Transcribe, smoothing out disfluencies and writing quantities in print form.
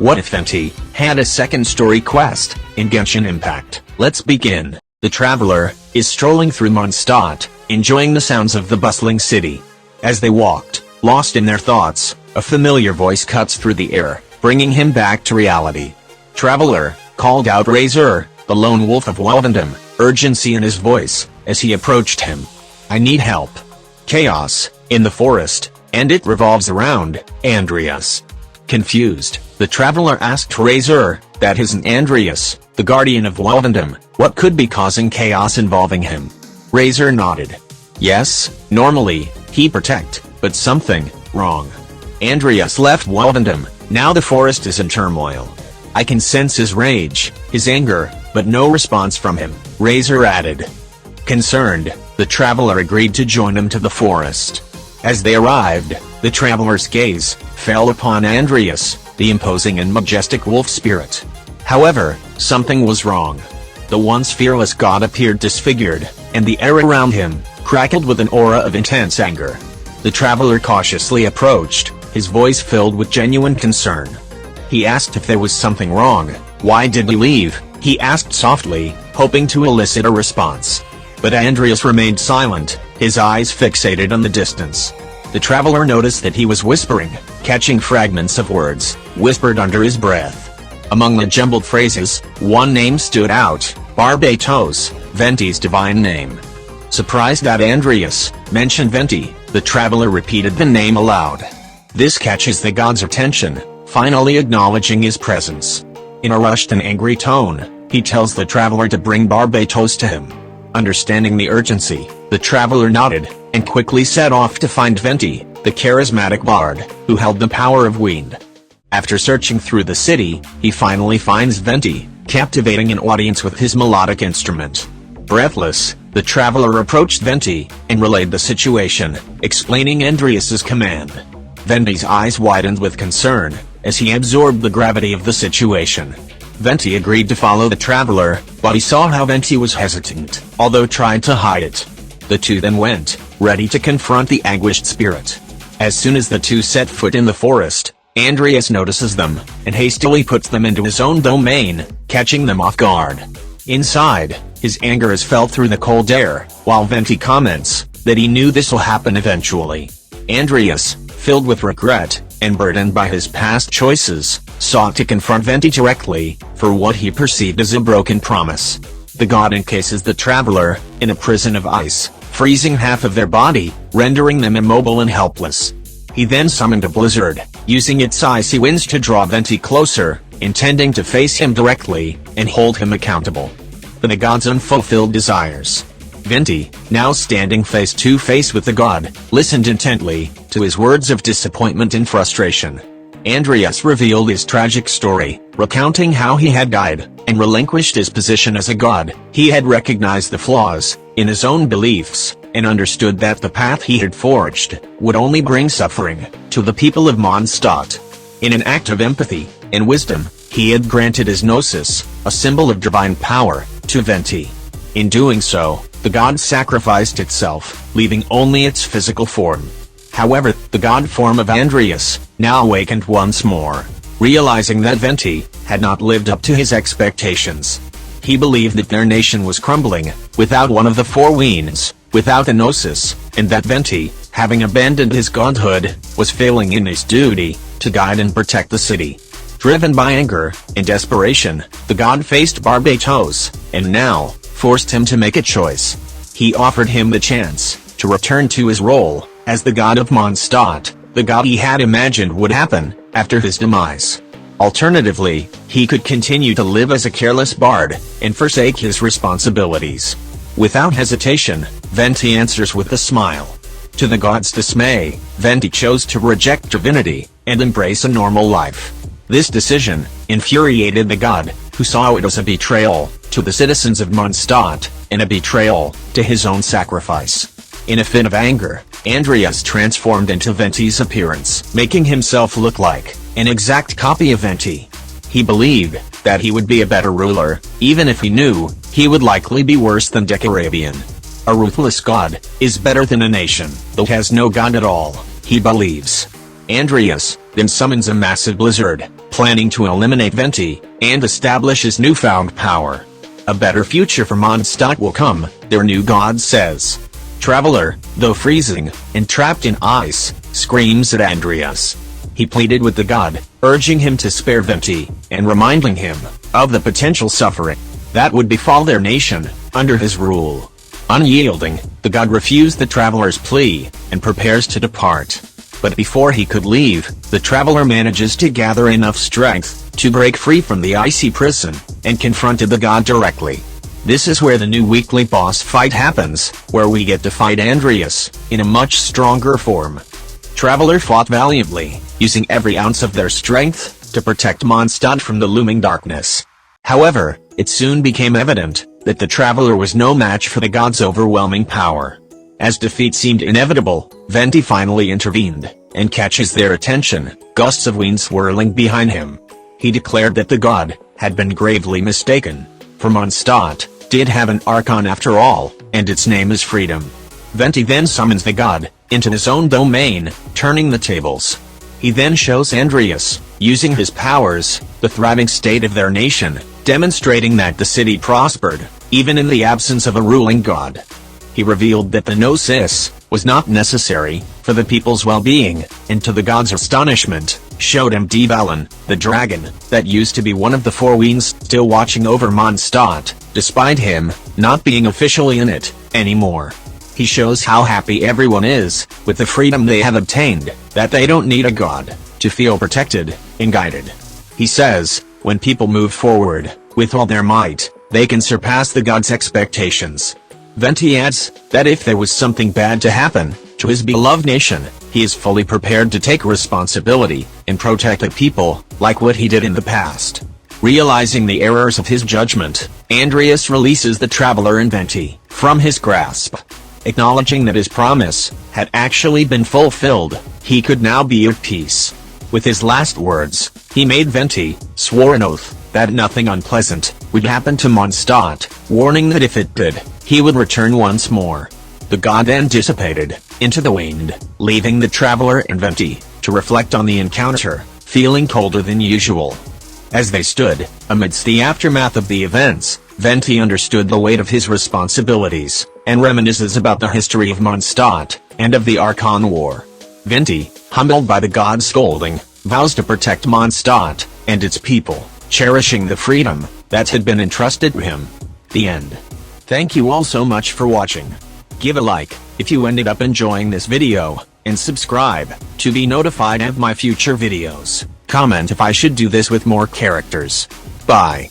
What if Venti had a second story quest in Genshin Impact? Let's begin. The traveler is strolling through Mondstadt, enjoying the sounds of the bustling city. As they walked, lost in their thoughts, a familiar voice cuts through the air, bringing him back to reality. "Traveler," called out Razor, the lone wolf of Waldendam, urgency in his voice, as he approached him. "I need help. Chaos in the forest, and it revolves around Andreas." Confused, the traveler asked Razor, "That isn't Andreas, the guardian of Waldendam. What could be causing chaos involving him?" Razor nodded. "Yes, normally, he protect, but something wrong. Andreas left Waldendam, now the forest is in turmoil. I can sense his rage, his anger, but no response from him," Razor added. Concerned, the traveler agreed to join him to the forest. As they arrived, the traveler's gaze fell upon Andreas, the imposing and majestic wolf spirit. However, something was wrong. The once fearless god appeared disfigured, and the air around him crackled with an aura of intense anger. The traveler cautiously approached, his voice filled with genuine concern. He asked if there was something wrong. "Why did he leave?" he asked softly, hoping to elicit a response. But Andreas remained silent, his eyes fixated on the distance. The traveler noticed that he was whispering, catching fragments of words, whispered under his breath. Among the jumbled phrases, one name stood out, Barbatos, Venti's divine name. Surprised that Andreas mentioned Venti, the traveler repeated the name aloud. This catches the god's attention, finally acknowledging his presence. In a rushed and angry tone, he tells the traveler to bring Barbatos to him. Understanding the urgency, the traveler nodded, and quickly set off to find Venti, the charismatic bard, who held the power of wind. After searching through the city, he finally finds Venti, captivating an audience with his melodic instrument. Breathless, the traveler approached Venti, and relayed the situation, explaining Andreas's command. Venti's eyes widened with concern, as he absorbed the gravity of the situation. Venti agreed to follow the traveler, but he saw how Venti was hesitant, although tried to hide it. The two then went, ready to confront the anguished spirit. As soon as the two set foot in the forest, Andreas notices them, and hastily puts them into his own domain, catching them off guard. Inside, his anger is felt through the cold air, while Venti comments that he knew this'll happen eventually. Andreas, filled with regret, and burdened by his past choices, sought to confront Venti directly, for what he perceived as a broken promise. The god encases the traveler in a prison of ice, freezing half of their body, rendering them immobile and helpless. He then summoned a blizzard, using its icy winds to draw Venti closer, intending to face him directly, and hold him accountable. For the god's unfulfilled desires. Venti, now standing face to face with the god, listened intently to his words of disappointment and frustration. Andreas revealed his tragic story, recounting how he had died, and relinquished his position as a god. He had recognized the flaws in his own beliefs, and understood that the path he had forged would only bring suffering to the people of Mondstadt. In an act of empathy and wisdom, he had granted his gnosis, a symbol of divine power, to Venti. In doing so, the god sacrificed itself, leaving only its physical form. However, the god form of Andreas now awakened once more, realizing that Venti had not lived up to his expectations. He believed that their nation was crumbling, without one of the four winds, without a gnosis, and that Venti, having abandoned his godhood, was failing in his duty to guide and protect the city. Driven by anger and desperation, the god faced Barbatos, and now forced him to make a choice. He offered him the chance to return to his role as the god of Mondstadt, the god he had imagined would happen after his demise. Alternatively, he could continue to live as a careless bard and forsake his responsibilities. Without hesitation, Venti answers with a smile. To the god's dismay, Venti chose to reject divinity and embrace a normal life. This decision infuriated the god, who saw it as a betrayal to the citizens of Mondstadt, and a betrayal to his own sacrifice. In a fit of anger, Andreas transformed into Venti's appearance, making himself look like an exact copy of Venti. He believed that he would be a better ruler, even if he knew he would likely be worse than Decarabian. A ruthless god is better than a nation that has no god at all, he believes. Andreas, then summons a massive blizzard, planning to eliminate Venti, and establish his newfound power. A better future for Mondstadt will come, their new god says. Traveler, though freezing, and trapped in ice, screams at Andreas. He pleaded with the god, urging him to spare Venti, and reminding him of the potential suffering that would befall their nation under his rule. Unyielding, the god refused the traveler's plea, and prepares to depart. But before he could leave, the traveler manages to gather enough strength to break free from the icy prison, and confronted the god directly. This is where the new weekly boss fight happens, where we get to fight Andreas, in a much stronger form. Traveler fought valiantly, using every ounce of their strength to protect Mondstadt from the looming darkness. However, it soon became evident that the traveler was no match for the god's overwhelming power. As defeat seemed inevitable, Venti finally intervened, and catches their attention, gusts of wind swirling behind him. He declared that the god had been gravely mistaken, for Mondstadt did have an archon after all, and its name is freedom. Venti then summons the god into his own domain, turning the tables. He then shows Andreas, using his powers, the thriving state of their nation, demonstrating that the city prospered, even in the absence of a ruling god. He revealed that the gnosis was not necessary for the people's well-being, and to the god's astonishment, showed him Dvalin, the dragon, that used to be one of the four winds still watching over Mondstadt, despite him not being officially in it anymore. He shows how happy everyone is with the freedom they have obtained, that they don't need a god to feel protected and guided. He says, when people move forward with all their might, they can surpass the god's expectations. Venti adds that if there was something bad to happen to his beloved nation, he is fully prepared to take responsibility and protect the people, like what he did in the past. Realizing the errors of his judgment, Andreas releases the traveler and Venti from his grasp. Acknowledging that his promise had actually been fulfilled, he could now be at peace. With his last words, he made Venti swear an oath that nothing unpleasant would happen to Mondstadt, warning that if it did, he would return once more. The god then dissipated into the wind, leaving the traveler and Venti to reflect on the encounter, feeling colder than usual. As they stood amidst the aftermath of the events, Venti understood the weight of his responsibilities, and reminisces about the history of Mondstadt and of the Archon War. Venti, humbled by the god's scolding, vows to protect Mondstadt and its people, cherishing the freedom that had been entrusted to him. The end. Thank you all so much for watching. Give a like if you ended up enjoying this video, and subscribe to be notified of my future videos. Comment if I should do this with more characters. Bye.